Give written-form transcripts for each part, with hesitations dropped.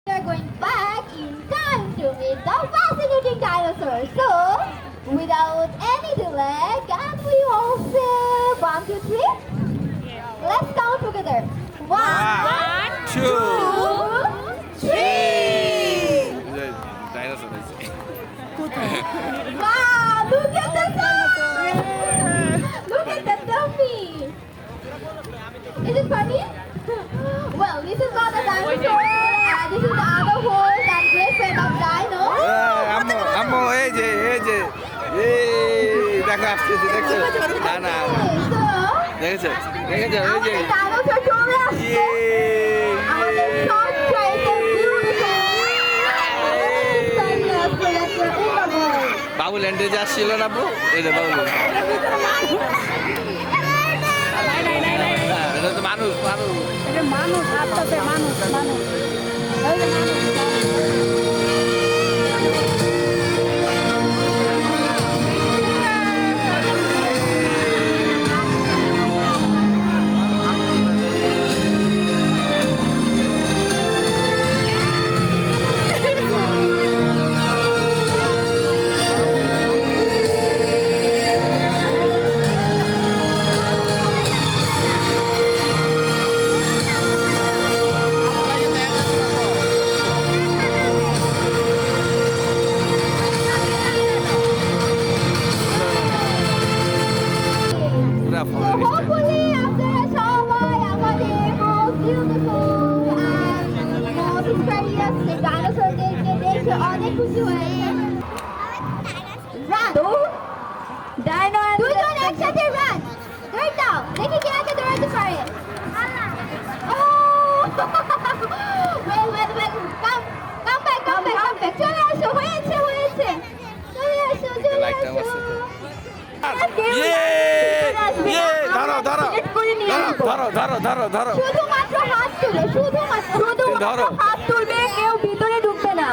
We are going back in time to meet the fascinating dinosaurs. So, without any delay, can we all say 1, 2, 3? Let's count together. 1, 2, 3. Dinosaur হয়েছে Wow, look at the size! Look at the dummy! Is it funny? Well, this is not a dinosaur, and this is the other horse and great friend of Dino. আম্মু আম্মু এই যে এই দেখো আসতেছে দেখছো না না So, দেখেছো দেখেছো এই যে আমাদের dinosaur চলে আসছে। আমাদের short tribe and beautiful. Sunless collector in the world. বাবু ল্যান্ডে যে আসছিল না ব্রো এই যে বাবু এটা তো মানুষ মানুষ এটা মানুষ আসতেছে মানুষ মানুষ এই যে মানুষ পুরা So ফরেস্ট hopefully after সবাই আমাদের most beautiful and most mysterious dinosaurদেরকে দেখে অনেক খুশি হয়েছে। Run! দুজন একসাথে run! দৌড় দাও, দেখি কে আগে দৌড়াতে পারে। Oh! Well, come back. চলে আসো, হয়েছে। চলে আসো। লাইটটা মারছে তো। ইয়ে! ধরো শুধুমাত্র হাত তুলে ধরো। হাত তুলবে, কেউ ভিতরে ঢুকবে না।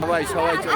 সবাই চলে আচ্ছা,